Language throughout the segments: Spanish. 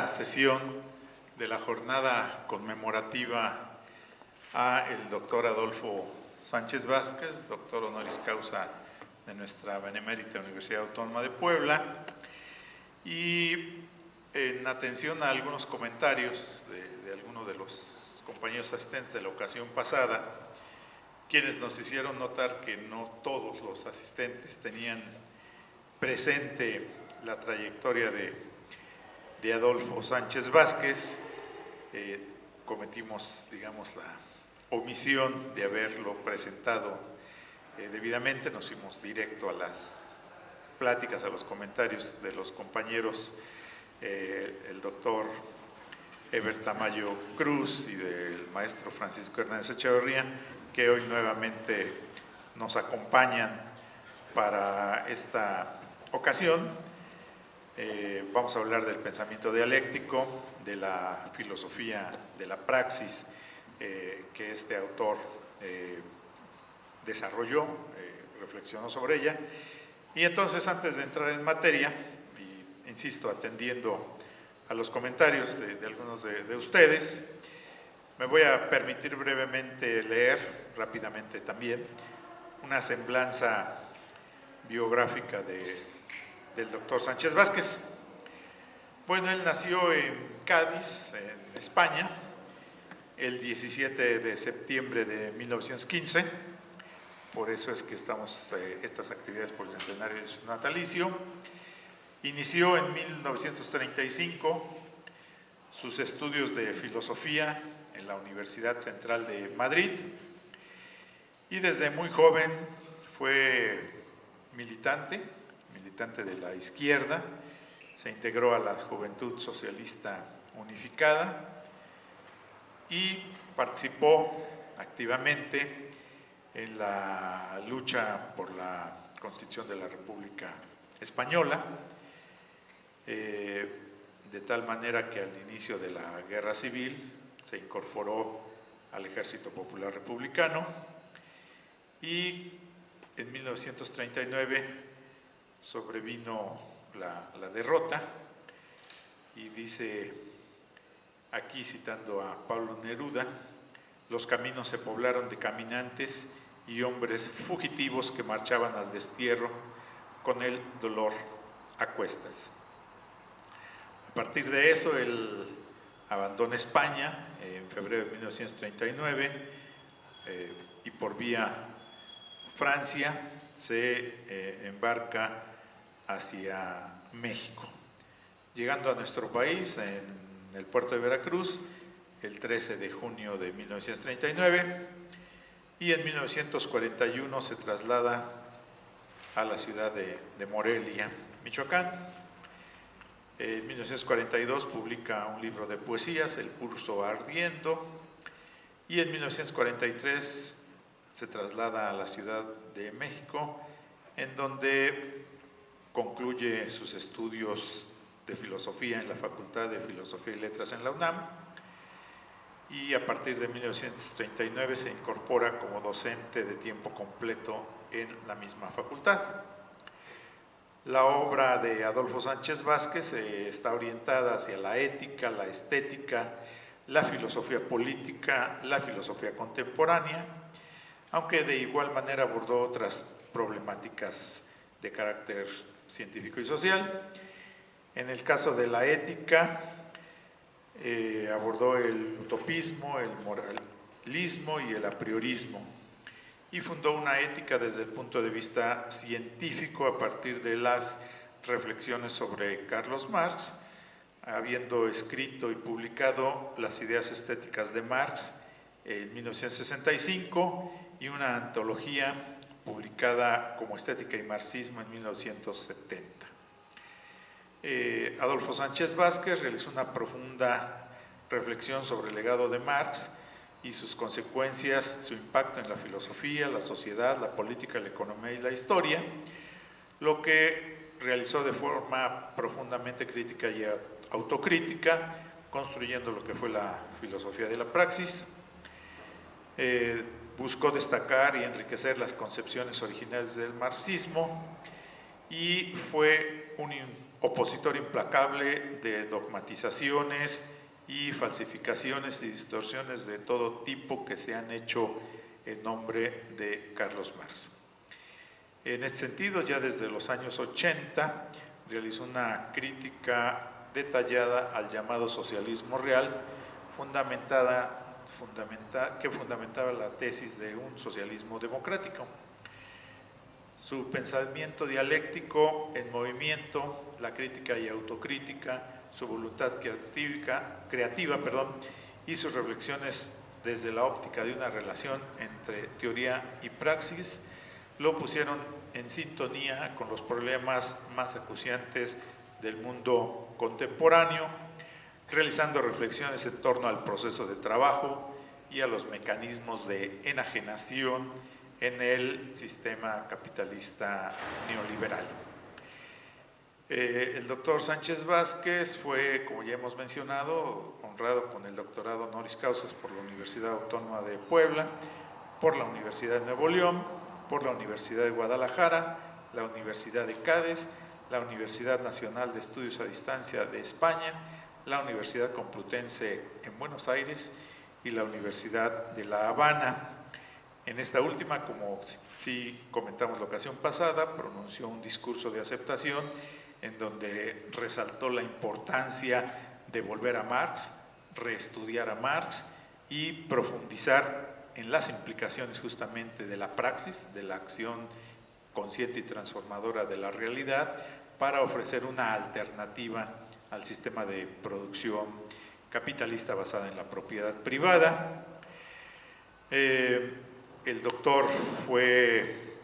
Sesión de la jornada conmemorativa a el doctor Adolfo Sánchez Vázquez, doctor honoris causa de nuestra benemérita Universidad Autónoma de Puebla, y en atención a algunos comentarios de algunos de los compañeros asistentes de la ocasión pasada, quienes nos hicieron notar que no todos los asistentes tenían presente la trayectoria de Adolfo Sánchez Vázquez, cometimos, digamos, la omisión de haberlo presentado debidamente. Nos fuimos directo a las pláticas, a los comentarios de los compañeros, el doctor Eber Tamayo Cruz y del maestro Francisco Hernández Echeverría, que hoy nuevamente nos acompañan para esta ocasión. Vamos a hablar del pensamiento dialéctico, de la filosofía de la praxis que este autor desarrolló, reflexionó sobre ella. Y entonces, antes de entrar en materia, y insisto, atendiendo a los comentarios de algunos de ustedes, me voy a permitir brevemente leer, rápidamente también, una semblanza biográfica del doctor Sánchez Vázquez. Bueno, él nació en Cádiz, en España, el 17 de septiembre de 1915, por eso es que estamos estas actividades por el centenario de su natalicio. Inició en 1935 sus estudios de filosofía en la Universidad Central de Madrid y desde muy joven fue militante de la izquierda, se integró a la Juventud Socialista Unificada y participó activamente en la lucha por la Constitución de la República Española, de tal manera que al inicio de la Guerra Civil se incorporó al Ejército Popular Republicano y en 1939 sobrevino la derrota y dice aquí, citando a Pablo Neruda: los caminos se poblaron de caminantes y hombres fugitivos que marchaban al destierro con el dolor a cuestas. A partir de eso, él abandona España en febrero de 1939 y por vía Francia se embarca hacia México, llegando a nuestro país en el puerto de Veracruz el 13 de junio de 1939 y en 1941 se traslada a la ciudad de Morelia, Michoacán. En 1942 publica un libro de poesías, El Pulso Ardiendo, y en 1943 se traslada a la Ciudad de México, en donde concluye sus estudios de filosofía en la Facultad de Filosofía y Letras en la UNAM, y a partir de 1939 se incorpora como docente de tiempo completo en la misma facultad. La obra de Adolfo Sánchez Vázquez está orientada hacia la ética, la estética, la filosofía política, la filosofía contemporánea, aunque de igual manera abordó otras problemáticas de carácter científico y social. En el caso de la ética, abordó el utopismo, el moralismo y el apriorismo, y fundó una ética desde el punto de vista científico a partir de las reflexiones sobre Carlos Marx, habiendo escrito y publicado Las ideas estéticas de Marx en 1965 y una antología publicada como Estética y Marxismo en 1970. Adolfo Sánchez Vázquez realizó una profunda reflexión sobre el legado de Marx, y sus consecuencias, su impacto en la filosofía, la sociedad, la política, la economía y la historia, lo que realizó de forma profundamente crítica y autocrítica, construyendo lo que fue la filosofía de la praxis. Buscó destacar y enriquecer las concepciones originales del marxismo y fue un opositor implacable de dogmatizaciones y falsificaciones y distorsiones de todo tipo que se han hecho en nombre de Carlos Marx. En este sentido, ya desde los años 80, realizó una crítica detallada al llamado socialismo real, que fundamentaba la tesis de un socialismo democrático. Su pensamiento dialéctico en movimiento, la crítica y autocrítica, su voluntad creativa, y sus reflexiones desde la óptica de una relación entre teoría y praxis, lo pusieron en sintonía con los problemas más acuciantes del mundo contemporáneo, realizando reflexiones en torno al proceso de trabajo y a los mecanismos de enajenación en el sistema capitalista neoliberal. El doctor Sánchez Vázquez fue, como ya hemos mencionado, honrado con el doctorado honoris causa por la Universidad Autónoma de Puebla, por la Universidad de Nuevo León, por la Universidad de Guadalajara, la Universidad de Cádiz, la Universidad Nacional de Estudios a Distancia de España, la Universidad Complutense en Buenos Aires y la Universidad de La Habana. En esta última, como sí comentamos la ocasión pasada, pronunció un discurso de aceptación en donde resaltó la importancia de volver a Marx, reestudiar a Marx y profundizar en las implicaciones justamente de la praxis, de la acción consciente y transformadora de la realidad, para ofrecer una alternativa al sistema de producción capitalista basada en la propiedad privada. El doctor fue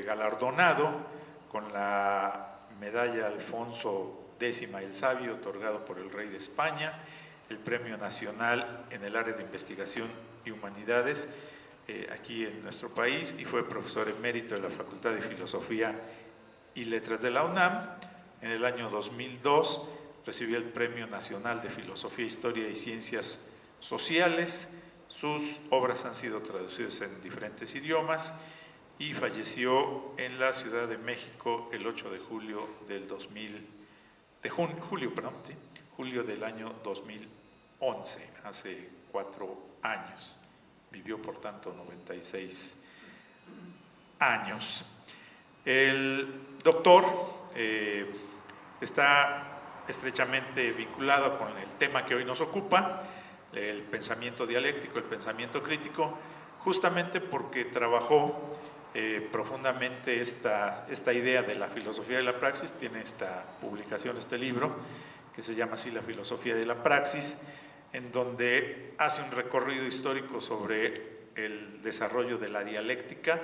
galardonado con la medalla Alfonso X el Sabio, otorgado por el rey de España, el Premio Nacional en el área de investigación y humanidades aquí en nuestro país, y fue profesor emérito de la Facultad de Filosofía y Letras de la UNAM. En el año 2002 recibió el Premio Nacional de Filosofía, Historia y Ciencias Sociales. Sus obras han sido traducidas en diferentes idiomas y falleció en la Ciudad de México el 8 de julio del julio del año 2011, hace 4 años. Vivió, por tanto, 96 años. El doctor está estrechamente vinculado con el tema que hoy nos ocupa, el pensamiento dialéctico, el pensamiento crítico, justamente porque trabajó profundamente esta idea de la filosofía de la praxis. Tiene esta publicación, este libro, que se llama así La filosofía de la praxis, en donde hace un recorrido histórico sobre el desarrollo de la dialéctica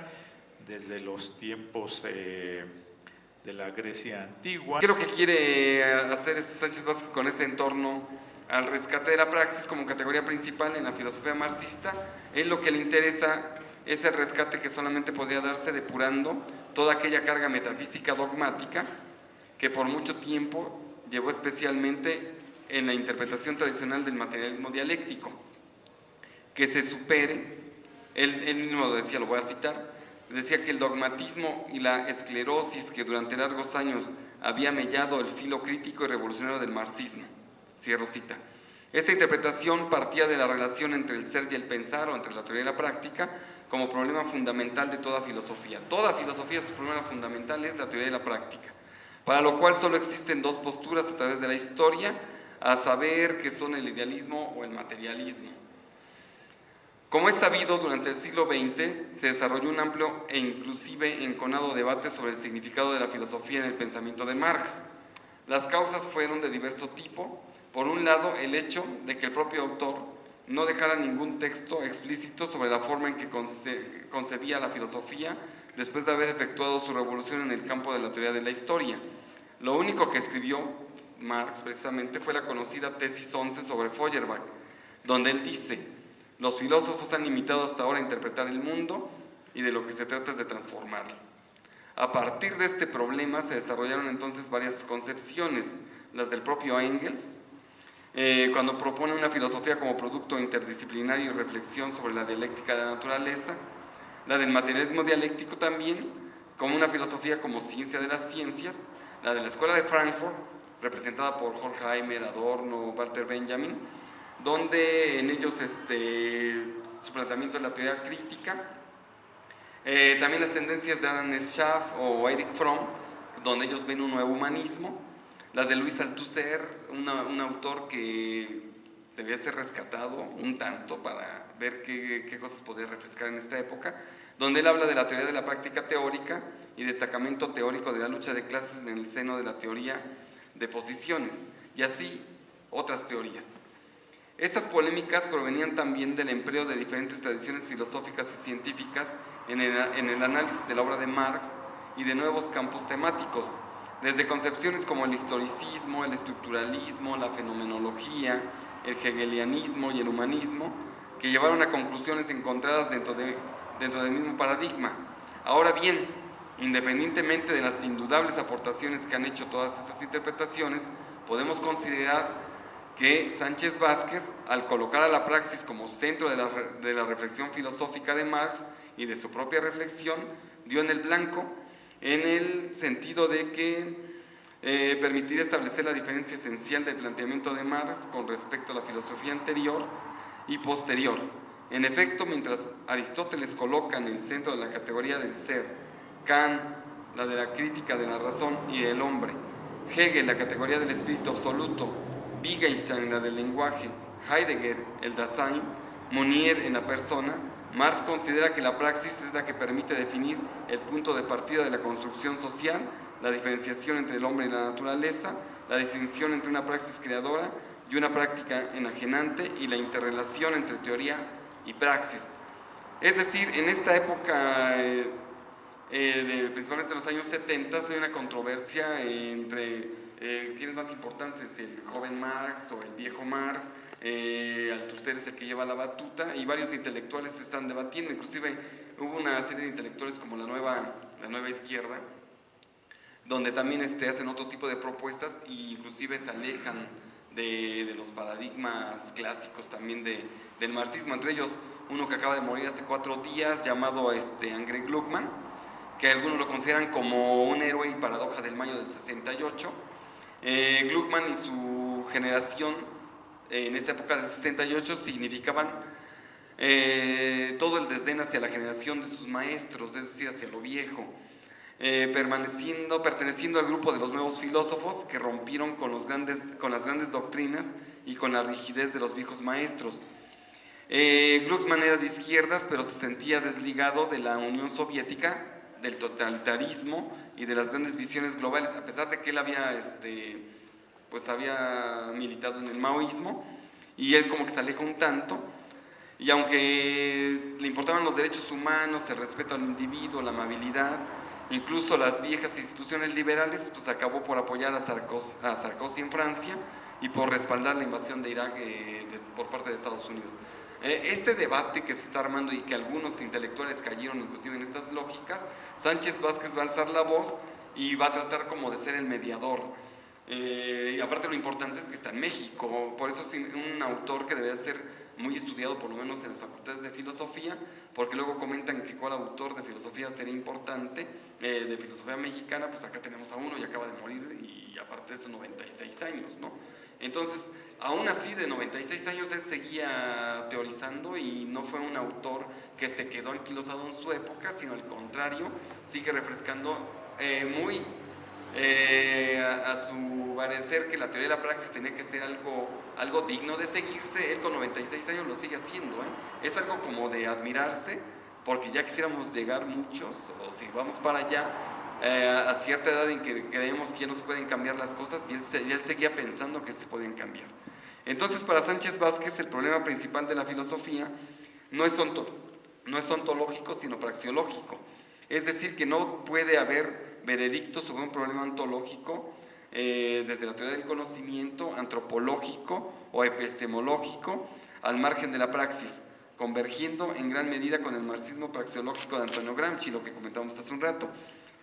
desde los tiempos de la Grecia antigua. ¿Qué es lo que quiere hacer Sánchez Vázquez con ese entorno al rescate de la praxis como categoría principal en la filosofía marxista? Es lo que le interesa, ese rescate que solamente podría darse depurando toda aquella carga metafísica dogmática que por mucho tiempo llevó especialmente en la interpretación tradicional del materialismo dialéctico. Que se supere, él mismo lo decía, lo voy a citar, decía que el dogmatismo y la esclerosis que durante largos años había mellado el filo crítico y revolucionario del marxismo. Cierro cita. Esta interpretación partía de la relación entre el ser y el pensar, o entre la teoría y la práctica, como problema fundamental de toda filosofía. Toda filosofía, su problema fundamental es la teoría y la práctica, para lo cual solo existen dos posturas a través de la historia, a saber que son el idealismo o el materialismo. Como es sabido, durante el siglo XX se desarrolló un amplio e inclusive enconado debate sobre el significado de la filosofía en el pensamiento de Marx. Las causas fueron de diverso tipo. Por un lado, el hecho de que el propio autor no dejara ningún texto explícito sobre la forma en que concebía la filosofía después de haber efectuado su revolución en el campo de la teoría de la historia. Lo único que escribió Marx precisamente fue la conocida tesis 11 sobre Feuerbach, donde él dice: Los filósofos han limitado hasta ahora a interpretar el mundo y de lo que se trata es de transformarlo. A partir de este problema se desarrollaron entonces varias concepciones, las del propio Engels, cuando propone una filosofía como producto interdisciplinario y reflexión sobre la dialéctica de la naturaleza, la del materialismo dialéctico también, como una filosofía como ciencia de las ciencias, la de la Escuela de Frankfurt, representada por Horkheimer, Adorno, Walter Benjamin, donde en ellos su planteamiento es la teoría crítica, también las tendencias de Adam Schaff o Erich Fromm, donde ellos ven un nuevo humanismo, las de Louis Althusser, un autor que debía ser rescatado un tanto para ver qué cosas podría refrescar en esta época, donde él habla de la teoría de la práctica teórica y destacamento teórico de la lucha de clases en el seno de la teoría de posiciones, y así otras teorías. Estas polémicas provenían también del empleo de diferentes tradiciones filosóficas y científicas en el análisis de la obra de Marx y de nuevos campos temáticos, desde concepciones como el historicismo, el estructuralismo, la fenomenología, el hegelianismo y el humanismo, que llevaron a conclusiones encontradas dentro del mismo paradigma. Ahora bien, independientemente de las indudables aportaciones que han hecho todas esas interpretaciones, podemos considerar que Sánchez Vázquez, al colocar a la praxis como centro de la reflexión filosófica de Marx y de su propia reflexión, dio en el blanco en el sentido de que permitir establecer la diferencia esencial del planteamiento de Marx con respecto a la filosofía anterior y posterior. En efecto, mientras Aristóteles coloca en el centro de la categoría del ser, Kant la de la crítica de la razón y del hombre, Hegel la categoría del espíritu absoluto, Wittgenstein la del lenguaje, Heidegger el Dasein, Monnier en la persona, Marx considera que la praxis es la que permite definir el punto de partida de la construcción social, la diferenciación entre el hombre y la naturaleza, la distinción entre una praxis creadora y una práctica enajenante y la interrelación entre teoría y praxis. Es decir, en esta época, principalmente en los años 70, hay una controversia entre quién es más importante, si el joven Marx o el viejo Marx. Althusser es el que lleva la batuta y varios intelectuales se están debatiendo, inclusive hubo una serie de intelectuales como la nueva izquierda, donde también hacen otro tipo de propuestas e inclusive se alejan de los paradigmas clásicos también del marxismo, entre ellos uno que acaba de morir hace 4 días llamado Andrei Gluckman, que algunos lo consideran como un héroe y paradoja del mayo del 68. Gluckman y su generación en esa época del 68 significaban todo el desdén hacia la generación de sus maestros, es decir, hacia lo viejo, perteneciendo al grupo de los nuevos filósofos que rompieron con las grandes doctrinas y con la rigidez de los viejos maestros. Glucksmann era de izquierdas, pero se sentía desligado de la Unión Soviética, del totalitarismo y de las grandes visiones globales, a pesar de que él había militado en el maoísmo, y él como que se aleja un tanto, y aunque le importaban los derechos humanos, el respeto al individuo, la amabilidad, incluso las viejas instituciones liberales, pues acabó por apoyar a Sarkozy en Francia y por respaldar la invasión de Irak por parte de Estados Unidos. Este debate que se está armando y que algunos intelectuales cayeron inclusive en estas lógicas, Sánchez Vázquez va a alzar la voz y va a tratar como de ser el mediador. Y aparte lo importante es que está en México, por eso es un autor que debería ser muy estudiado por lo menos en las facultades de filosofía, porque luego comentan que cuál autor de filosofía sería importante, de filosofía mexicana, pues acá tenemos a uno y acaba de morir y aparte de eso 96 años, ¿no? Entonces, aún así de 96 años él seguía teorizando y no fue un autor que se quedó anquilosado en su época, sino al contrario, sigue refrescando muy a su parecer que la teoría de la praxis tenía que ser algo digno de seguirse. Él con 96 años lo sigue haciendo, es algo como de admirarse, porque ya quisiéramos llegar muchos, o si vamos para allá, a cierta edad en que creemos que ya no se pueden cambiar las cosas, y él seguía pensando que se podían cambiar. Entonces, para Sánchez Vázquez, el problema principal de la filosofía no es ontológico, sino praxeológico. Es decir, que no puede haber veredicto sobre un problema ontológico desde la teoría del conocimiento, antropológico o epistemológico, al margen de la praxis, convergiendo en gran medida con el marxismo praxeológico de Antonio Gramsci, lo que comentábamos hace un rato.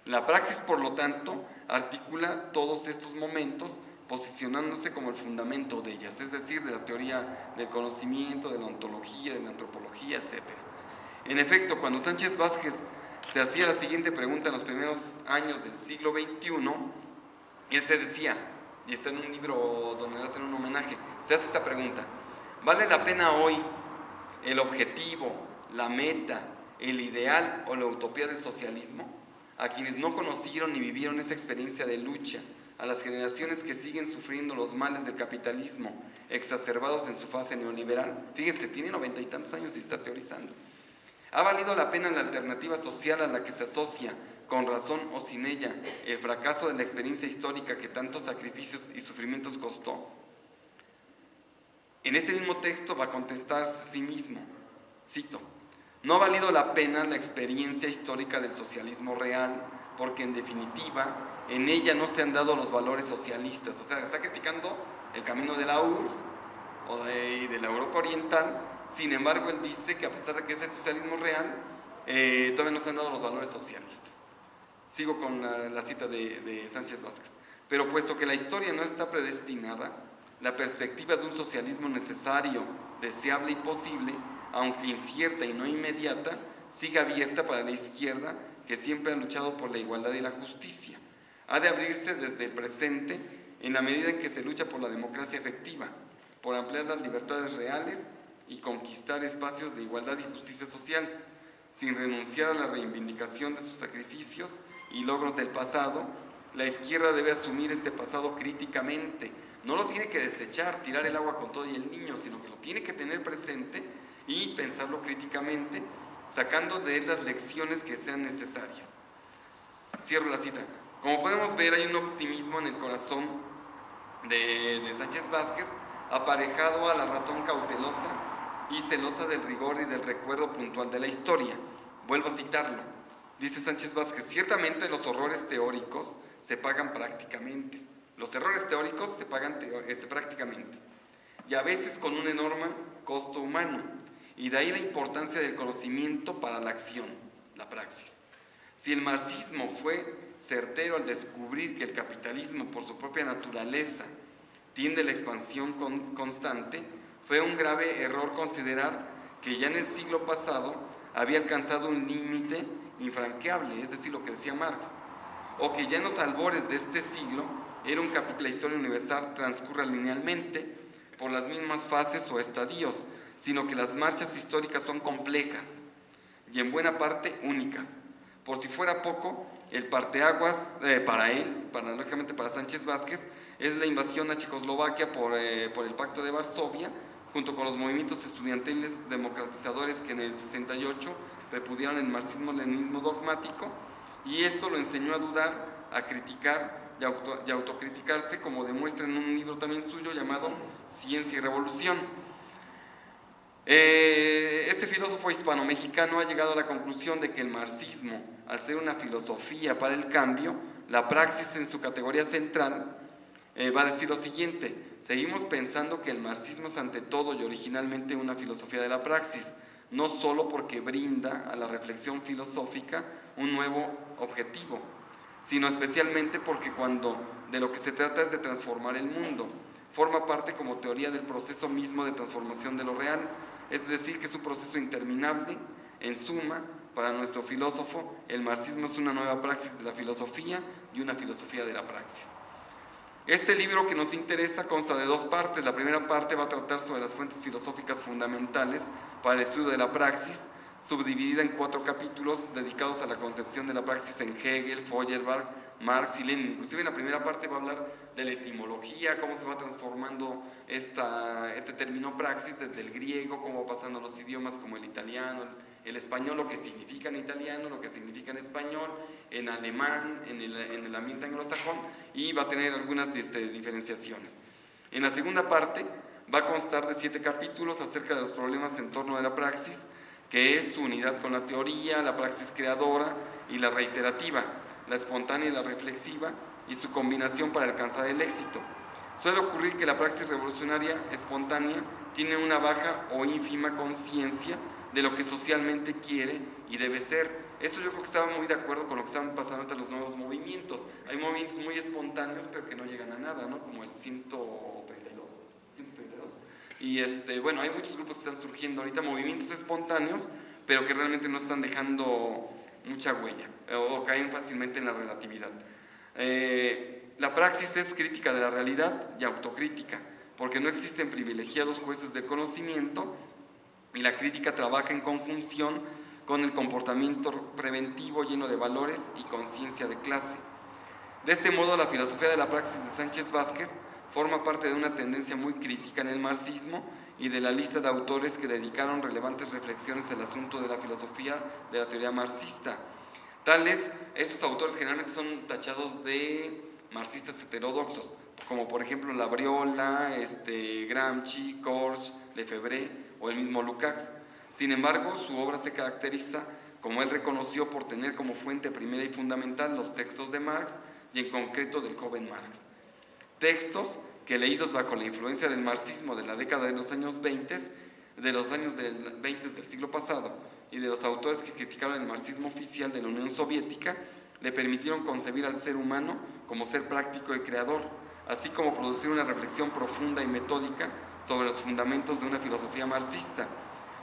La praxis, por lo tanto, articula todos estos momentos posicionándose como el fundamento de ellas, es decir, de la teoría del conocimiento, de la ontología, de la antropología, etc. En efecto, cuando Sánchez Vázquez se hacía la siguiente pregunta en los primeros años del siglo XXI, él se decía, y está en un libro donde le hacen un homenaje, se hace esta pregunta: ¿vale la pena hoy el objetivo, la meta, el ideal o la utopía del socialismo? A quienes no conocieron ni vivieron esa experiencia de lucha, a las generaciones que siguen sufriendo los males del capitalismo, exacerbados en su fase neoliberal. Fíjense, tiene 90 y tantos años y está teorizando. ¿Ha valido la pena la alternativa social a la que se asocia, con razón o sin ella, el fracaso de la experiencia histórica que tantos sacrificios y sufrimientos costó? En este mismo texto va a contestarse a sí mismo, cito: no ha valido la pena la experiencia histórica del socialismo real, porque en definitiva en ella no se han dado los valores socialistas. O sea, está criticando el camino de la URSS y de la Europa Oriental. Sin embargo, él dice que a pesar de que es el socialismo real, todavía no se han dado los valores socialistas. Sigo con la cita de Sánchez Vázquez. Pero puesto que la historia no está predestinada, la perspectiva de un socialismo necesario, deseable y posible, aunque incierta y no inmediata, sigue abierta para la izquierda, que siempre ha luchado por la igualdad y la justicia. Ha de abrirse desde el presente en la medida en que se lucha por la democracia efectiva, por ampliar las libertades reales y conquistar espacios de igualdad y justicia social, sin renunciar a la reivindicación de sus sacrificios y logros del pasado. La izquierda debe asumir este pasado críticamente. No lo tiene que desechar, tirar el agua con todo y el niño, sino que lo tiene que tener presente y pensarlo críticamente, sacando de él las lecciones que sean necesarias. Cierro la cita. Como podemos ver, hay un optimismo en el corazón de Sánchez Vázquez, aparejado a la razón cautelosa y celosa del rigor y del recuerdo puntual de la historia. Vuelvo a citarlo. Dice Sánchez Vázquez: ciertamente los horrores teóricos se pagan prácticamente. Los errores teóricos se pagan prácticamente, y a veces con un enorme costo humano. Y de ahí la importancia del conocimiento para la acción, la praxis. Si el marxismo fue certero al descubrir que el capitalismo, por su propia naturaleza, tiende a la expansión constante, fue un grave error considerar que ya en el siglo pasado había alcanzado un límite infranqueable, es decir, lo que decía Marx, o que ya en los albores de este siglo era un capítulo, la historia universal transcurra linealmente por las mismas fases o estadios, sino que las marchas históricas son complejas y en buena parte únicas. Por si fuera poco, el parteaguas lógicamente para Sánchez Vázquez, es la invasión a Checoslovaquia por el Pacto de Varsovia, junto con los movimientos estudiantiles democratizadores que en el 68 repudiaron el marxismo-leninismo dogmático, y esto lo enseñó a dudar, a criticar y autocriticarse, como demuestra en un libro también suyo llamado Ciencia y Revolución. Este filósofo hispano-mexicano ha llegado a la conclusión de que el marxismo, al ser una filosofía para el cambio, la praxis en su categoría central, va a decir lo siguiente: seguimos pensando que el marxismo es ante todo y originalmente una filosofía de la praxis, no solo porque brinda a la reflexión filosófica un nuevo objetivo, sino especialmente porque cuando de lo que se trata es de transformar el mundo, forma parte como teoría del proceso mismo de transformación de lo real, es decir, que es un proceso interminable. En suma, para nuestro filósofo, el marxismo es una nueva praxis de la filosofía y una filosofía de la praxis. Este libro que nos interesa consta de dos partes. La primera parte va a tratar sobre las fuentes filosóficas fundamentales para el estudio de la praxis, subdividida en 4 capítulos dedicados a la concepción de la praxis en Hegel, Feuerbach, Marx y Lenin. Inclusive en la primera parte va a hablar de la etimología, cómo se va transformando este término praxis desde el griego, cómo va pasando los idiomas como el italiano, el español, lo que significa en italiano, lo que significa en español, en alemán, en el ambiente anglosajón, y va a tener algunas diferenciaciones. En la segunda parte va a constar de 7 capítulos acerca de los problemas en torno de la praxis, que es su unidad con la teoría, la praxis creadora y la reiterativa, la espontánea y la reflexiva, y su combinación para alcanzar el éxito. Suele ocurrir que la praxis revolucionaria espontánea tiene una baja o ínfima conciencia de lo que socialmente quiere y debe ser. Esto yo creo que estaba muy de acuerdo con lo que estaban pasando ante los nuevos movimientos. Hay movimientos muy espontáneos, pero que no llegan a nada, ¿no? Como el 132. Y bueno, hay muchos grupos que están surgiendo ahorita, movimientos espontáneos, pero que realmente no están dejando mucha huella, o caen fácilmente en la relatividad. La praxis es crítica de la realidad y autocrítica, porque no existen privilegiados jueces del conocimiento, y la crítica trabaja en conjunción con el comportamiento preventivo lleno de valores y conciencia de clase. De este modo, la filosofía de la praxis de Sánchez Vázquez forma parte de una tendencia muy crítica en el marxismo y de la lista de autores que dedicaron relevantes reflexiones al asunto de la filosofía de la teoría marxista. Tales, estos autores generalmente son tachados de marxistas heterodoxos, como por ejemplo Labriola, Gramsci, Korsch, Lefebvre o el mismo Lukács. Sin embargo, su obra se caracteriza, como él reconoció, por tener como fuente primera y fundamental los textos de Marx y en concreto del joven Marx. Textos que, leídos bajo la influencia del marxismo de la década de los años 20, del siglo pasado, y de los autores que criticaron el marxismo oficial de la Unión Soviética, le permitieron concebir al ser humano como ser práctico y creador, así como producir una reflexión profunda y metódica sobre los fundamentos de una filosofía marxista.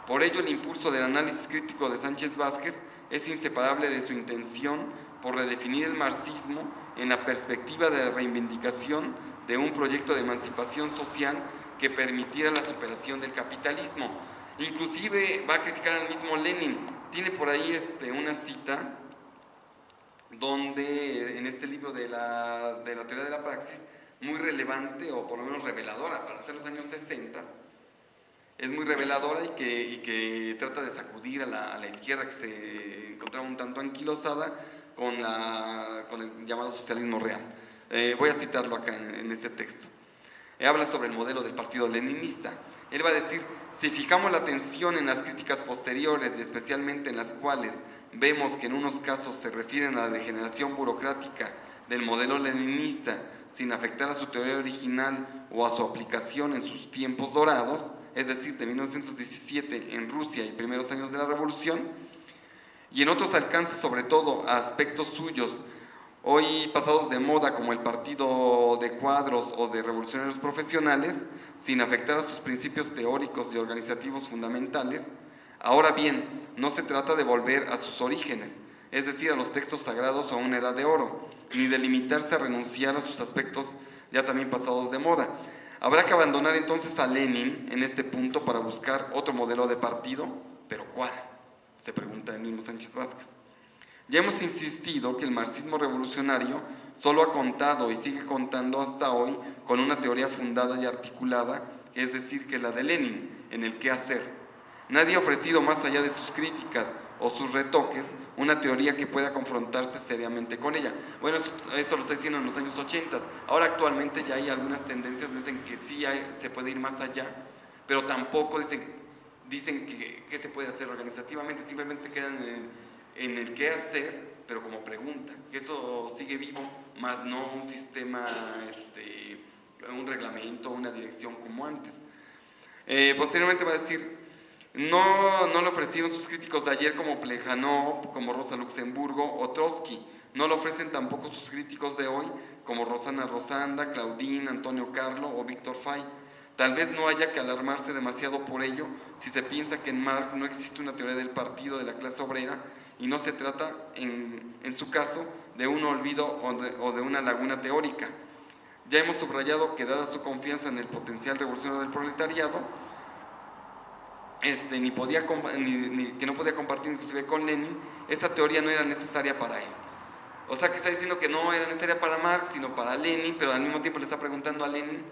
Por ello, el impulso del análisis crítico de Sánchez Vázquez es inseparable de su intención por redefinir el marxismo en la perspectiva de la reivindicación de un proyecto de emancipación social que permitiera la superación del capitalismo. Inclusive va a criticar al mismo Lenin. Tiene por ahí una cita donde, en este libro de la teoría de la praxis, muy relevante, o por lo menos reveladora para hacer los años 60, es muy reveladora y que trata de sacudir a la izquierda, que se encontraba un tanto anquilosada con el llamado socialismo real. Voy a citarlo acá en este texto. Habla sobre el modelo del partido leninista. Él va a decir: si fijamos la atención en las críticas posteriores y especialmente en las cuales vemos que en unos casos se refieren a la degeneración burocrática del modelo leninista sin afectar a su teoría original o a su aplicación en sus tiempos dorados, es decir, de 1917 en Rusia y primeros años de la Revolución, y en otros alcances, sobre todo a aspectos suyos hoy pasados de moda, como el partido de cuadros o de revolucionarios profesionales, sin afectar a sus principios teóricos y organizativos fundamentales. Ahora bien, no se trata de volver a sus orígenes, es decir, a los textos sagrados o a una edad de oro, ni de limitarse a renunciar a sus aspectos ya también pasados de moda. Habrá que abandonar entonces a Lenin en este punto para buscar otro modelo de partido, ¿pero cuál?, se pregunta el mismo Sánchez Vázquez. Ya hemos insistido que el marxismo revolucionario solo ha contado y sigue contando hasta hoy con una teoría fundada y articulada, es decir, que la de Lenin, en el qué hacer. Nadie ha ofrecido, más allá de sus críticas o sus retoques, una teoría que pueda confrontarse seriamente con ella. Bueno, eso lo está diciendo en los años 80. Ahora actualmente ya hay algunas tendencias que dicen que sí se puede ir más allá, pero tampoco dicen que se puede hacer organizativamente, simplemente se quedan en el qué hacer, pero como pregunta, que eso sigue vivo, más no un sistema, un reglamento, una dirección como antes. Posteriormente va a decir: no le ofrecieron sus críticos de ayer como Plejánov, como Rosa Luxemburgo o Trotsky. No lo ofrecen tampoco sus críticos de hoy, como Rosana Rosanda, Claudín, Antonio Carlo o Víctor Fay. Tal vez no haya que alarmarse demasiado por ello si se piensa que en Marx no existe una teoría del partido de la clase obrera y no se trata, en su caso, de un olvido o de una laguna teórica. Ya hemos subrayado que, dada su confianza en el potencial revolucionario del proletariado, que no podía compartir inclusive con Lenin, esa teoría no era necesaria para él. O sea, que está diciendo que no era necesaria para Marx, sino para Lenin, pero al mismo tiempo le está preguntando a Lenin,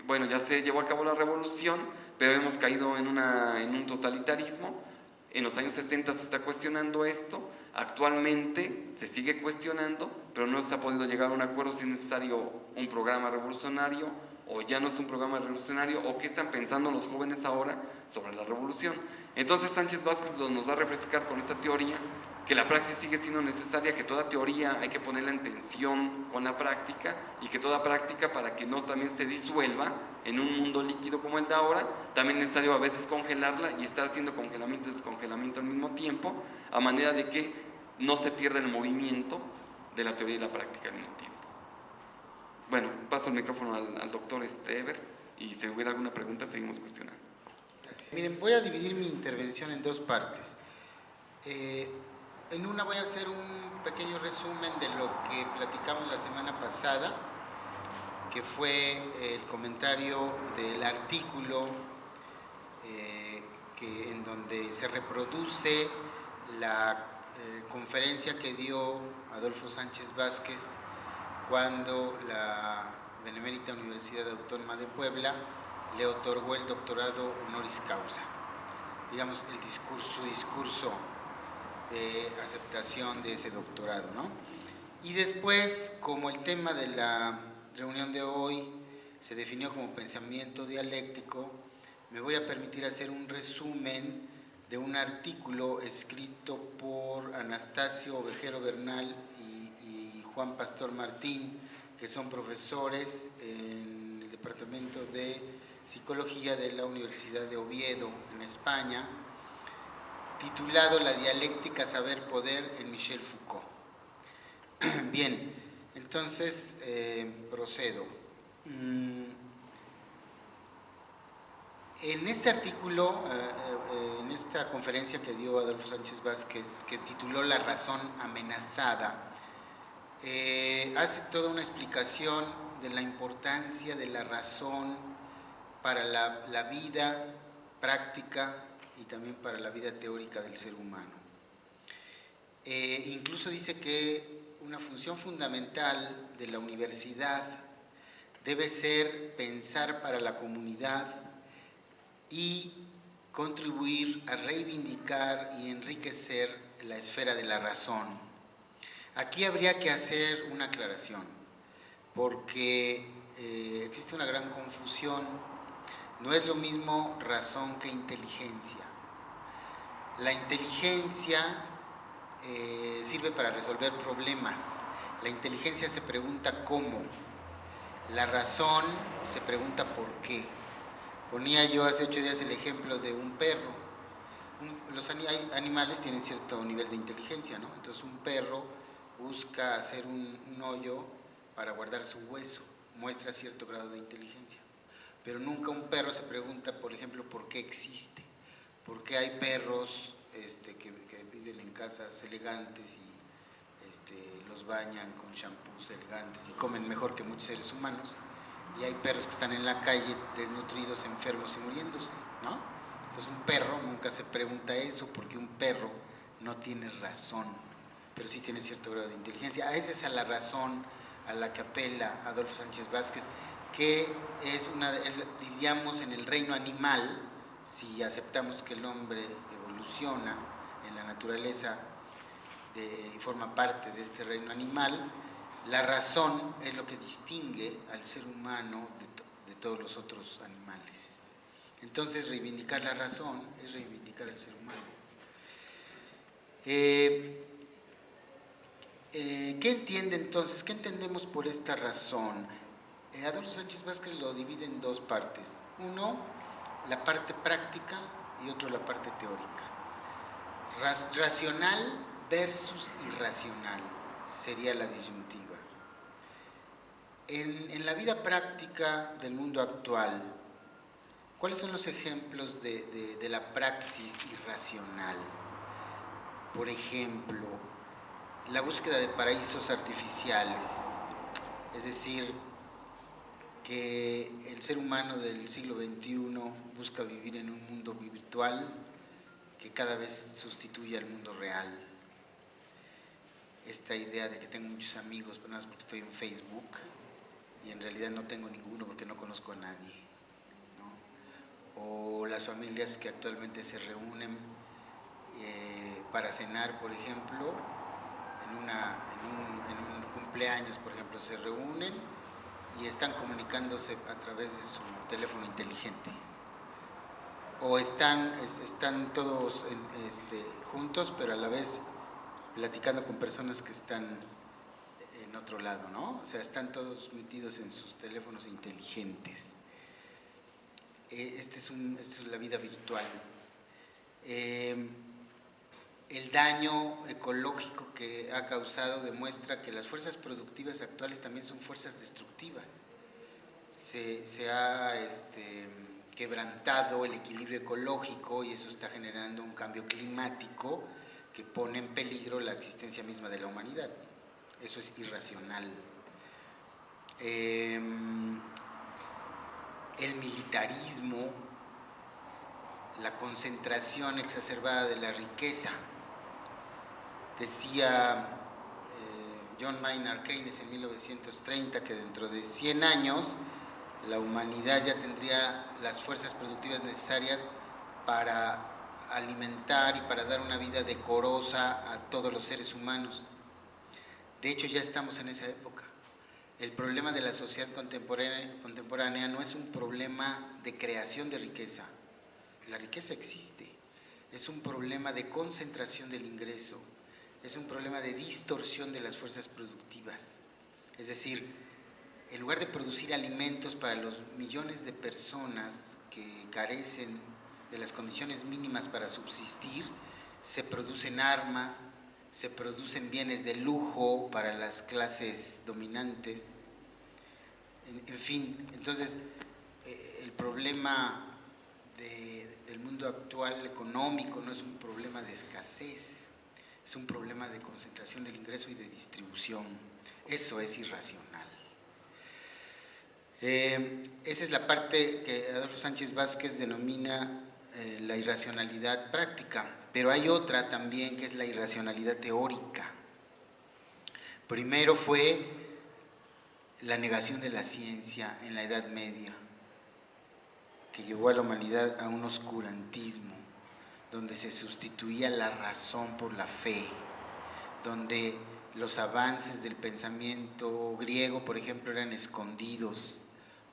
bueno, ya se llevó a cabo la revolución, pero hemos caído en un totalitarismo. En los años 60 se está cuestionando esto, actualmente se sigue cuestionando, pero no se ha podido llegar a un acuerdo si es necesario un programa revolucionario, o ya no es un programa revolucionario, o qué están pensando los jóvenes ahora sobre la revolución. Entonces Sánchez Vázquez nos va a refrescar con esta teoría que la praxis sigue siendo necesaria, que toda teoría hay que ponerla en tensión con la práctica, y que toda práctica, para que no también se disuelva en un mundo líquido como el de ahora, también es necesario a veces congelarla y estar haciendo congelamiento y descongelamiento al mismo tiempo, a manera de que no se pierda el movimiento de la teoría y la práctica al mismo tiempo. Bueno, paso el micrófono al doctor Eber, y si hubiera alguna pregunta seguimos cuestionando. Gracias. Miren, voy a dividir mi intervención en dos partes. En una voy a hacer un pequeño resumen de lo que platicamos la semana pasada, que fue el comentario del artículo en donde se reproduce la conferencia que dio Adolfo Sánchez Vázquez cuando la Benemérita Universidad Autónoma de Puebla le otorgó el doctorado honoris causa. Digamos, su discurso de aceptación de ese doctorado, ¿no? Y después, como el tema de la reunión de hoy se definió como pensamiento dialéctico, me voy a permitir hacer un resumen de un artículo escrito por Anastasio Ovejero Bernal y Juan Pastor Martín, que son profesores en el Departamento de Psicología de la Universidad de Oviedo, en España, titulado La dialéctica saber-poder en Michel Foucault. Bien, entonces procedo. En este artículo, en esta conferencia que dio Adolfo Sánchez Vázquez, que tituló La razón amenazada, hace toda una explicación de la importancia de la razón para la vida práctica y también para la vida teórica del ser humano. Incluso dice que una función fundamental de la universidad debe ser pensar para la comunidad y contribuir a reivindicar y enriquecer la esfera de la razón. Aquí habría que hacer una aclaración, porque existe una gran confusión. No es lo mismo razón que inteligencia. La inteligencia sirve para resolver problemas. La inteligencia se pregunta cómo. La razón se pregunta por qué. Ponía yo hace 8 días el ejemplo de un perro. Los animales tienen cierto nivel de inteligencia, ¿no? Entonces un perro busca hacer un hoyo para guardar su hueso, muestra cierto grado de inteligencia. Pero nunca un perro se pregunta, por ejemplo, por qué existe, por qué hay perros que viven en casas elegantes y los bañan con shampoos elegantes y comen mejor que muchos seres humanos, y hay perros que están en la calle desnutridos, enfermos y muriéndose, ¿no? Entonces un perro nunca se pregunta eso, porque un perro no tiene razón, pero sí tiene cierto grado de inteligencia. Esa es la razón a la que apela Adolfo Sánchez Vázquez, que es diríamos, en el reino animal, si aceptamos que el hombre evoluciona en la naturaleza y forma parte de este reino animal, la razón es lo que distingue al ser humano de todos los otros animales. Entonces, reivindicar la razón es reivindicar al ser humano. ¿Qué entiende entonces? ¿Qué entendemos por esta razón? Adolfo Sánchez Vázquez lo divide en dos partes. Uno, la parte práctica, y otro, la parte teórica. Racional versus irracional sería la disyuntiva. En la vida práctica del mundo actual, ¿cuáles son los ejemplos de la praxis irracional? Por ejemplo, la búsqueda de paraísos artificiales, es decir, que el ser humano del siglo XXI busca vivir en un mundo virtual que cada vez sustituye al mundo real. Esta idea de que tengo muchos amigos, pero nada más porque estoy en Facebook, y en realidad no tengo ninguno porque no conozco a nadie, ¿no? O las familias que actualmente se reúnen para cenar, por ejemplo, en un cumpleaños, por ejemplo, se reúnen y están comunicándose a través de su teléfono inteligente. O están todos juntos, pero a la vez platicando con personas que están en otro lado, ¿no? O sea, están todos metidos en sus teléfonos inteligentes. Esta es la vida virtual. El daño ecológico que ha causado demuestra que las fuerzas productivas actuales también son fuerzas destructivas. Se ha quebrantado el equilibrio ecológico y eso está generando un cambio climático que pone en peligro la existencia misma de la humanidad. Eso es irracional. El militarismo, la concentración exacerbada de la riqueza. Decía John Maynard Keynes en 1930 que dentro de 100 años la humanidad ya tendría las fuerzas productivas necesarias para alimentar y para dar una vida decorosa a todos los seres humanos. De hecho, ya estamos en esa época. El problema de la sociedad contemporánea no es un problema de creación de riqueza. La riqueza existe. Es un problema de concentración del ingreso. Es un problema de distorsión de las fuerzas productivas. Es decir, en lugar de producir alimentos para los millones de personas que carecen de las condiciones mínimas para subsistir, se producen armas, se producen bienes de lujo para las clases dominantes. En fin, entonces el problema del mundo actual económico no es un problema de escasez, es un problema de concentración del ingreso y de distribución. Eso es irracional. Esa es la parte que Adolfo Sánchez Vázquez denomina la irracionalidad práctica, pero hay otra también que es la irracionalidad teórica. Primero fue la negación de la ciencia en la Edad Media, que llevó a la humanidad a un oscurantismo, donde se sustituía la razón por la fe, donde los avances del pensamiento griego, por ejemplo, eran escondidos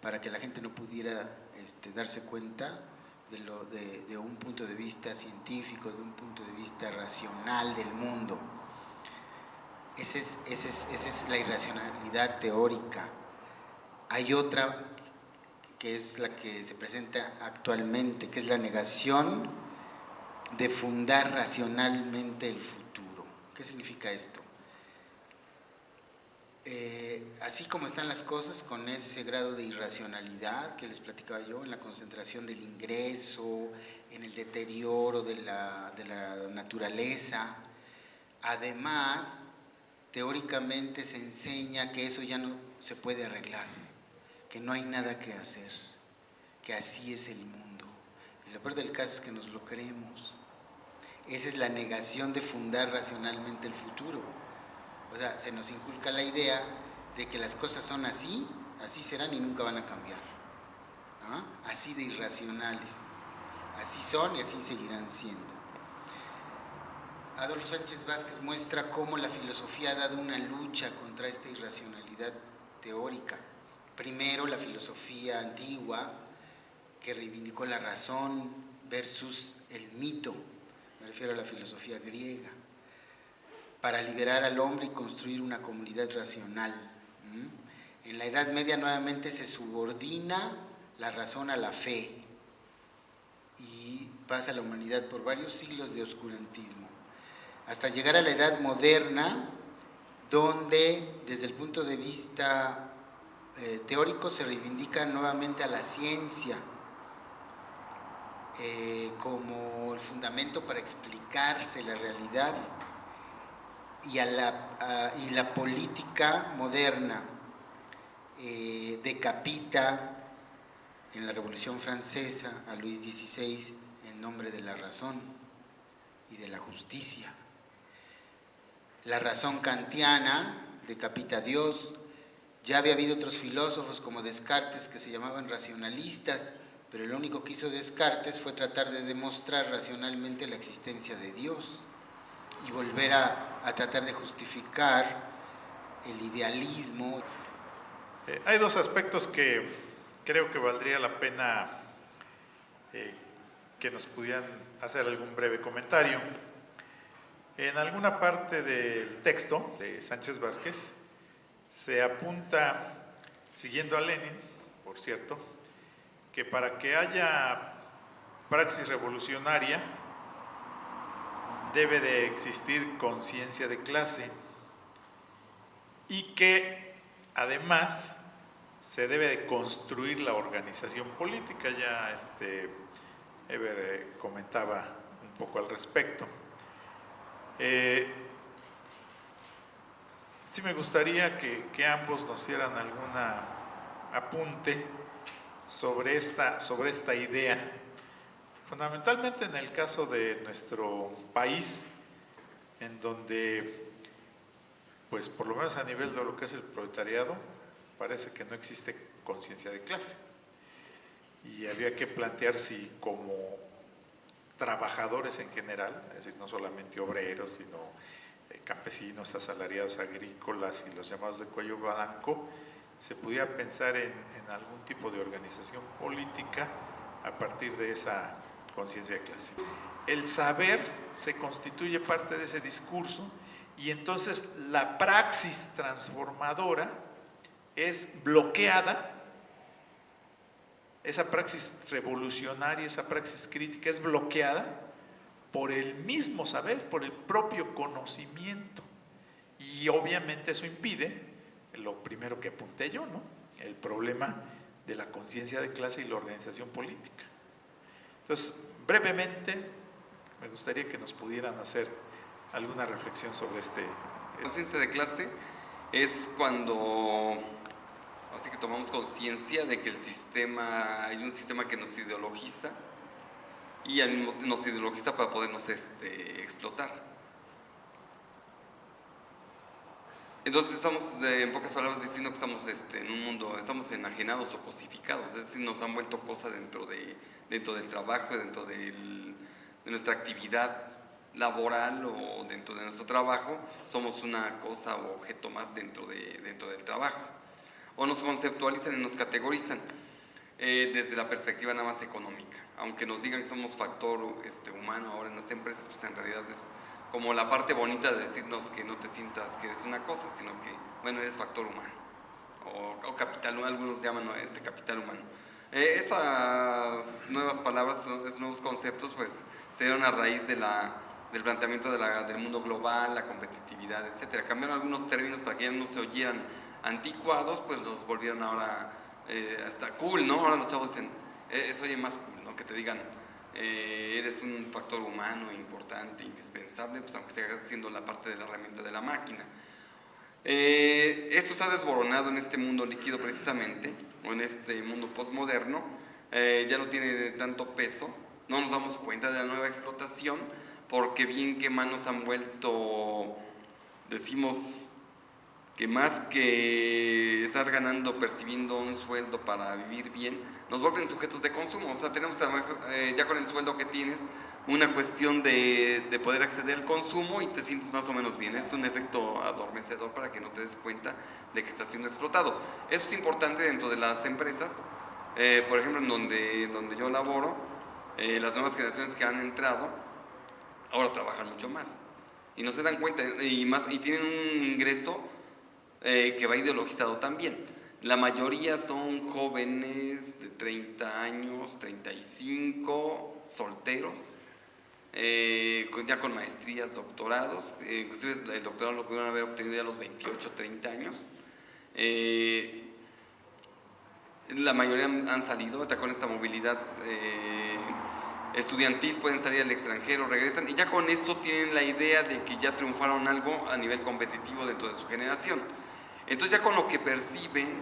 para que la gente no pudiera darse cuenta de un punto de vista científico, de un punto de vista racional del mundo. Esa es la irracionalidad teórica. Hay otra que es la que se presenta actualmente, que es la negación de fundar racionalmente el futuro. ¿Qué significa esto? Así como están las cosas, con ese grado de irracionalidad que les platicaba yo, en la concentración del ingreso, en el deterioro de la naturaleza, además, teóricamente se enseña que eso ya no se puede arreglar, que no hay nada que hacer, que así es el mundo. Y lo peor del caso es que nos lo creemos. Esa es la negación de fundar racionalmente el futuro. O sea, se nos inculca la idea de que las cosas son así, así serán y nunca van a cambiar. ¿Ah? Así de irracionales. Así son y así seguirán siendo. Adolfo Sánchez Vázquez muestra cómo la filosofía ha dado una lucha contra esta irracionalidad teórica. Primero, la filosofía antigua, que reivindicó la razón versus el mito. Me refiero a la filosofía griega, para liberar al hombre y construir una comunidad racional. En la Edad Media nuevamente se subordina la razón a la fe y pasa la humanidad por varios siglos de oscurantismo, hasta llegar a la Edad Moderna, donde desde el punto de vista teórico se reivindica nuevamente a la ciencia como el fundamento para explicarse la realidad, y la política moderna decapita en la Revolución Francesa a Luis XVI en nombre de la razón y de la justicia. La razón kantiana decapita a Dios. Ya había habido otros filósofos como Descartes que se llamaban racionalistas, pero lo único que hizo Descartes fue tratar de demostrar racionalmente la existencia de Dios y volver a tratar de justificar el idealismo. Hay dos aspectos que creo que valdría la pena que nos pudieran hacer algún breve comentario. En alguna parte del texto de Sánchez Vázquez se apunta, siguiendo a Lenin, por cierto, que para que haya praxis revolucionaria debe de existir conciencia de clase y que además se debe de construir la organización política. Ya Eber comentaba un poco al respecto. Sí me gustaría que ambos nos dieran algún apunte sobre esta idea. Fundamentalmente en el caso de nuestro país, en donde, pues por lo menos a nivel de lo que es el proletariado, parece que no existe conciencia de clase. Y había que plantear si como trabajadores en general, es decir, no solamente obreros, sino campesinos, asalariados agrícolas y los llamados de cuello blanco, se pudiera pensar en algún tipo de organización política a partir de esa conciencia de clase. El saber se constituye parte de ese discurso y entonces la praxis transformadora es bloqueada, esa praxis revolucionaria, esa praxis crítica es bloqueada por el mismo saber, por el propio conocimiento. Y obviamente eso impide lo primero que apunté yo, ¿no? El problema de la conciencia de clase y la organización política. Entonces, brevemente, me gustaría que nos pudieran hacer alguna reflexión sobre La conciencia de clase es cuando así que tomamos conciencia de que hay un sistema que nos ideologiza y al mismo nos ideologiza para podernos explotar. Entonces estamos, en pocas palabras, diciendo que estamos en un mundo, estamos enajenados o cosificados, es decir, nos han vuelto cosa dentro del trabajo, dentro de nuestra actividad laboral o dentro de nuestro trabajo, somos una cosa o objeto más dentro del trabajo. O nos conceptualizan y nos categorizan desde la perspectiva nada más económica. Aunque nos digan que somos factor humano ahora en las empresas, pues en realidad es como la parte bonita de decirnos que no te sientas que eres una cosa, sino que, bueno, eres factor humano o capital, algunos llaman capital humano. Esas nuevas palabras, esos nuevos conceptos, pues se dieron a raíz del planteamiento del mundo global, la competitividad, etcétera. Cambiaron algunos términos para que ya no se oyeran anticuados, pues los volvieron ahora hasta cool, ¿no? Ahora los chavos dicen, eso oye más cool, ¿no? Que te digan, eres un factor humano importante, indispensable, pues aunque siga siendo la parte de la herramienta de la máquina. Esto se ha desboronado en este mundo líquido precisamente, o en este mundo postmoderno, ya no tiene tanto peso, no nos damos cuenta de la nueva explotación, porque bien que más nos han vuelto, decimos que más que estar ganando, percibiendo un sueldo para vivir bien, nos vuelven sujetos de consumo. O sea, tenemos ya con el sueldo que tienes una cuestión de poder acceder al consumo y te sientes más o menos bien. Es un efecto adormecedor para que no te des cuenta de que estás siendo explotado. Eso es importante dentro de las empresas, por ejemplo, en donde yo laboro, las nuevas generaciones que han entrado ahora trabajan mucho más y no se dan cuenta y tienen un ingreso que va ideologizado también. La mayoría son jóvenes de 30 años, 35, solteros, ya con maestrías, doctorados, inclusive el doctorado lo pudieron haber obtenido ya a los 28, 30 años. La mayoría han salido, con esta movilidad estudiantil, pueden salir al extranjero, regresan y ya con eso tienen la idea de que ya triunfaron algo a nivel competitivo dentro de su generación. Entonces ya con lo que perciben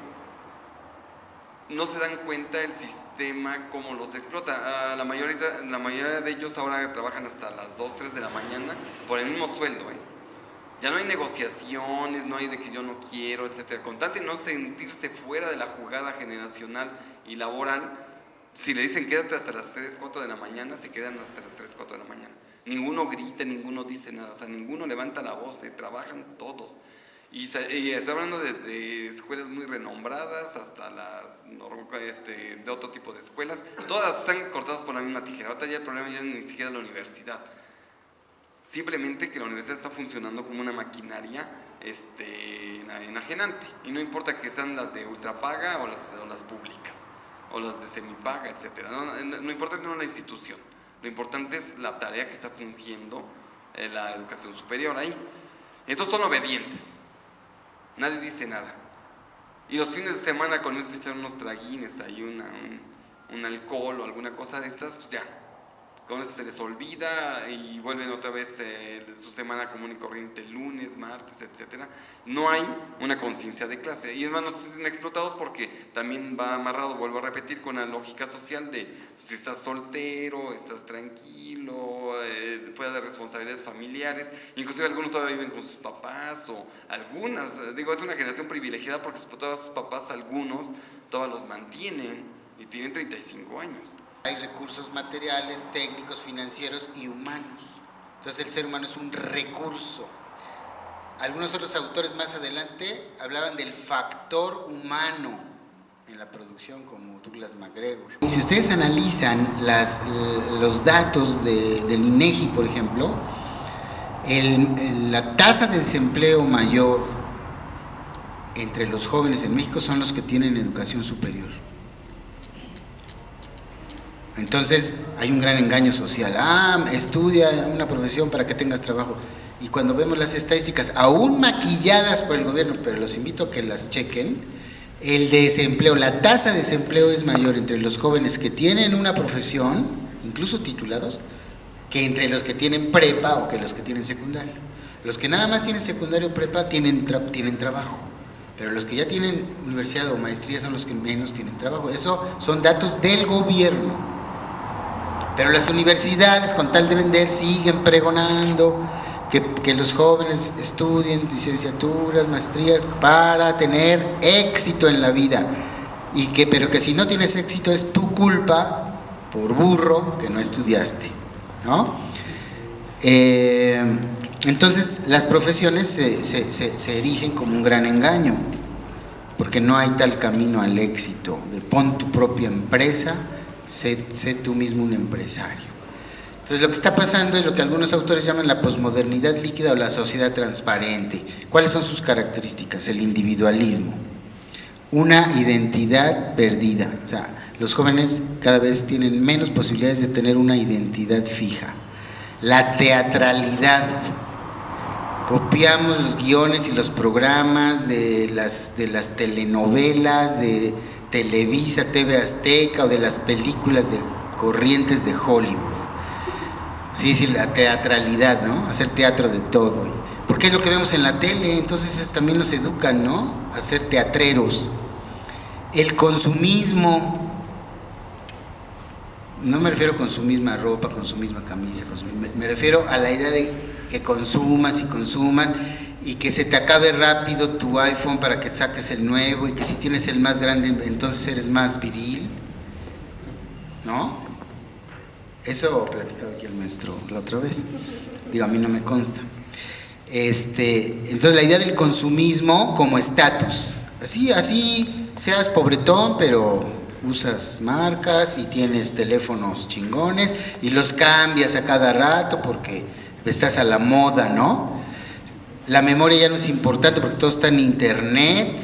no se dan cuenta del sistema cómo los explota. La mayoría de ellos ahora trabajan hasta las 2, 3 de la mañana por el mismo sueldo. Ya no hay negociaciones, no hay de que yo no quiero, etcétera. Con tal de no sentirse fuera de la jugada generacional y laboral, si le dicen quédate hasta las 3, 4 de la mañana, se quedan hasta las 3, 4 de la mañana. Ninguno grita, ninguno dice nada, o sea, ninguno levanta la voz, trabajan todos. Y estoy hablando desde escuelas muy renombradas hasta las de otro tipo de escuelas. Todas están cortadas por la misma tijera. Ahorita ya el problema ya ni siquiera es la universidad. simplemente que la universidad está funcionando como una maquinaria enajenante, y no importa que sean las de ultrapaga o las públicas, o las de semipaga, etc. No importa la institución, lo importante es la tarea que está fungiendo la educación superior ahí. Entonces son obedientes, nadie dice nada, y los fines de semana con eso echan unos traguines, hay un alcohol o alguna cosa de estas, pues ya, con eso se les olvida y vuelven otra vez su semana común y corriente, lunes, martes, etc. No hay una conciencia de clase, y es más, nos sienten explotados porque también va amarrado, vuelvo a repetir, con la lógica social de si estás soltero, estás tranquilo, fuera de responsabilidades familiares, inclusive algunos todavía viven con sus papás, o algunas, es una generación privilegiada porque todos sus papás, algunos, todavía los mantienen y tienen 35 años. Hay recursos materiales, técnicos, financieros y humanos. Entonces el ser humano es un recurso. Algunos otros autores más adelante hablaban del factor humano en la producción, como Douglas MacGregor. Y si ustedes analizan los datos del INEGI, por ejemplo, la tasa de desempleo mayor entre los jóvenes en México son los que tienen educación superior. Entonces hay un gran engaño social. Estudia una profesión para que tengas trabajo. Y cuando vemos las estadísticas, aún maquilladas por el gobierno, pero los invito a que las chequen, el desempleo, la tasa de desempleo es mayor entre los jóvenes que tienen una profesión, incluso titulados, que entre los que tienen prepa o que los que tienen secundario. Los que nada más tienen secundario o prepa tienen trabajo, pero los que ya tienen universidad o maestría son los que menos tienen trabajo. Eso son datos del gobierno. Pero las universidades, con tal de vender, siguen pregonando que los jóvenes estudien licenciaturas, maestrías para tener éxito en la vida, pero que si no tienes éxito es tu culpa, por burro, que no estudiaste, ¿no? Entonces las profesiones se erigen como un gran engaño, porque no hay tal camino al éxito de pon tu propia empresa, sé tú mismo un empresario. Entonces lo que está pasando es lo que algunos autores llaman la posmodernidad líquida o la sociedad transparente. ¿Cuáles son sus características? El individualismo, una identidad perdida, o sea, los jóvenes cada vez tienen menos posibilidades de tener una identidad fija. La teatralidad, copiamos los guiones y los programas de las telenovelas de Televisa, TV Azteca, o de las películas de corrientes de Hollywood. Sí, la teatralidad, ¿no? Hacer teatro de todo. Porque es lo que vemos en la tele, entonces también nos educan, ¿no? A ser teatreros. El consumismo, no me refiero a con su misma ropa, con su misma camisa, me refiero a la idea de que consumas y que se te acabe rápido tu iPhone para que saques el nuevo, y que si tienes el más grande entonces eres más viril, ¿no? Eso platicaba aquí el maestro la otra vez, a mí no me consta. Entonces la idea del consumismo como estatus, así seas pobretón, pero usas marcas y tienes teléfonos chingones y los cambias a cada rato porque estás a la moda, ¿no? La memoria ya no es importante porque todo está en internet,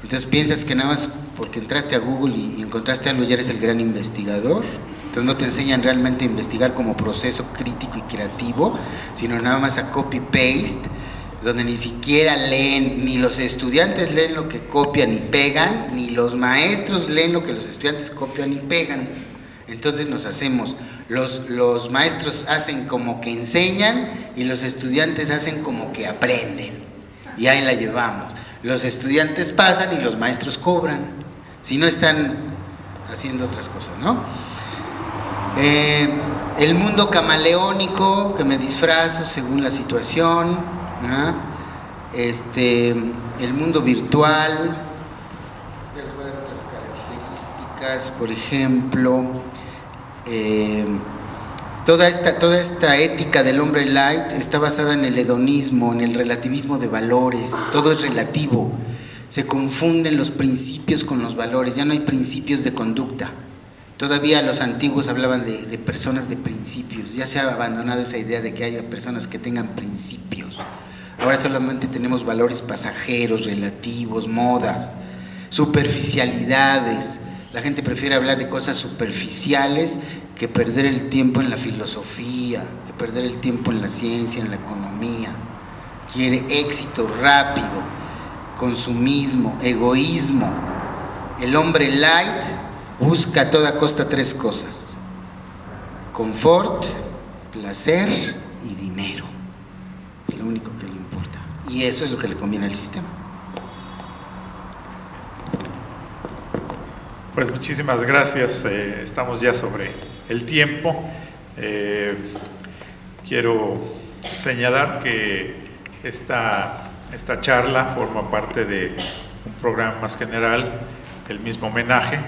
entonces piensas que nada más porque entraste a Google y encontraste algo ya eres el gran investigador. Entonces no te enseñan realmente a investigar como proceso crítico y creativo, sino nada más a copy-paste, donde ni siquiera leen, ni los estudiantes leen lo que copian y pegan, ni los maestros leen lo que los estudiantes copian y pegan. Entonces nos hacemos, los maestros hacen como que enseñan y los estudiantes hacen como que aprenden, y ahí la llevamos. Los estudiantes pasan y los maestros cobran, si no están haciendo otras cosas, ¿no? El mundo camaleónico, que me disfrazo según la situación, ¿no? El mundo virtual, ya les voy a dar otras características, por ejemplo, toda esta ética del hombre light está basada en el hedonismo, en el relativismo de valores, todo es relativo, se confunden los principios con los valores, ya no hay principios de conducta. Todavía los antiguos hablaban de personas de principios. Ya se ha abandonado esa idea de que haya personas que tengan principios. Ahora solamente tenemos valores pasajeros, relativos, modas, superficialidades. La gente prefiere hablar de cosas superficiales que perder el tiempo en la filosofía, que perder el tiempo en la ciencia, en la economía. Quiere éxito rápido, consumismo, egoísmo. El hombre light busca a toda costa 3 cosas: confort, placer y dinero. Es lo único que le importa. Y eso es lo que le conviene al sistema. Pues muchísimas gracias. Estamos ya sobre el tiempo. Quiero señalar que esta charla forma parte de un programa más general, el mismo homenaje,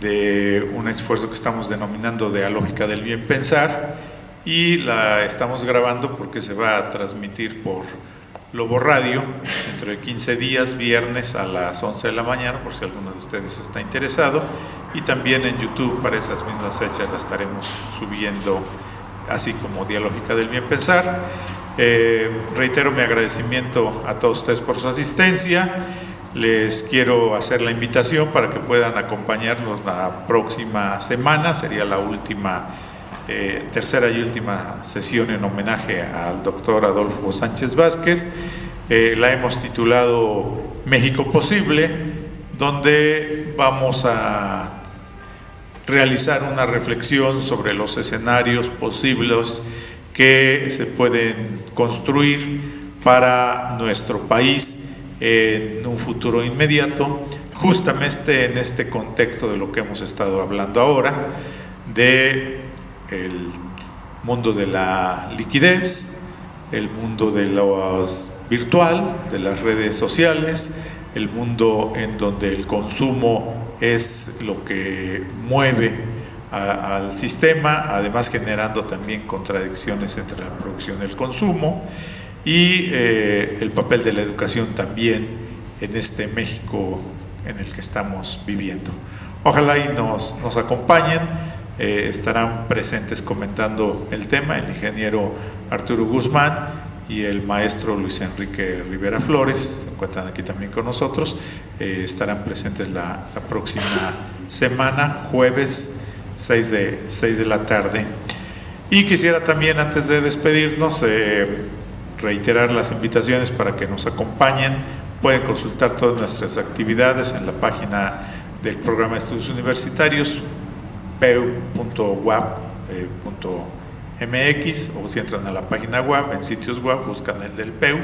de un esfuerzo que estamos denominando Dialógica del Bien Pensar, y la estamos grabando porque se va a transmitir por Lobo Radio dentro de 15 días, viernes a las 11 de la mañana, por si alguno de ustedes está interesado, y también en YouTube para esas mismas fechas la estaremos subiendo, así como Dialógica del Bien Pensar. Reitero mi agradecimiento a todos ustedes por su asistencia. Les quiero hacer la invitación para que puedan acompañarnos la próxima semana. Sería la tercera y última sesión en homenaje al doctor Adolfo Sánchez Vázquez. La hemos titulado México Posible, donde vamos a realizar una reflexión sobre los escenarios posibles que se pueden construir para nuestro país en un futuro inmediato, justamente en este contexto de lo que hemos estado hablando ahora, de el mundo de la liquidez, el mundo de lo virtual, de las redes sociales, el mundo en donde el consumo es lo que mueve al sistema, además generando también contradicciones entre la producción y el consumo, y el papel de la educación también en este México en el que estamos viviendo. Ojalá y nos acompañen. Estarán presentes comentando el tema el ingeniero Arturo Guzmán y el maestro Luis Enrique Rivera Flores, se encuentran aquí también con nosotros. Estarán presentes la próxima semana, jueves 6 de la tarde. Y quisiera también, antes de despedirnos, reiterar las invitaciones para que nos acompañen. Pueden consultar todas nuestras actividades en la página del Programa de Estudios Universitarios, peu.uap.mx, o si entran a la página web, en sitios web, buscan el del PEU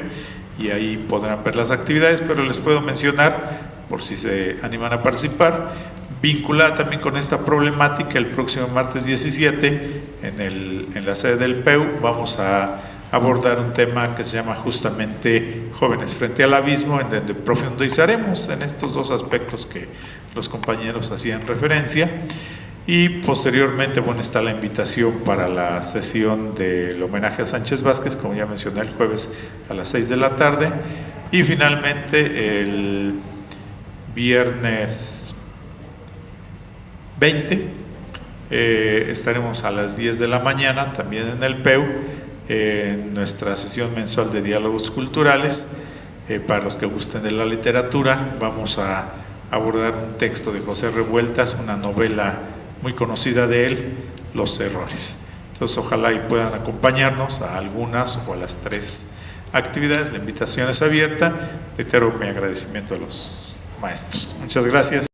y ahí podrán ver las actividades. Pero les puedo mencionar, por si se animan a participar, vinculada también con esta problemática, el próximo martes 17 en la sede del PEU vamos a abordar un tema que se llama justamente Jóvenes frente al abismo, en donde profundizaremos en estos dos aspectos que los compañeros hacían referencia. Y posteriormente, bueno, está la invitación para la sesión del homenaje a Sánchez Vázquez, como ya mencioné, el jueves a las 6 de la tarde. Y finalmente el viernes 20 estaremos a las 10 de la mañana también en el PEU, en nuestra sesión mensual de diálogos culturales. Para los que gusten de la literatura, vamos a abordar un texto de José Revueltas, una novela muy conocida de él, Los Errores. Entonces, ojalá y puedan acompañarnos a algunas o a las 3 actividades. La invitación es abierta. Reitero mi agradecimiento a los maestros. Muchas gracias.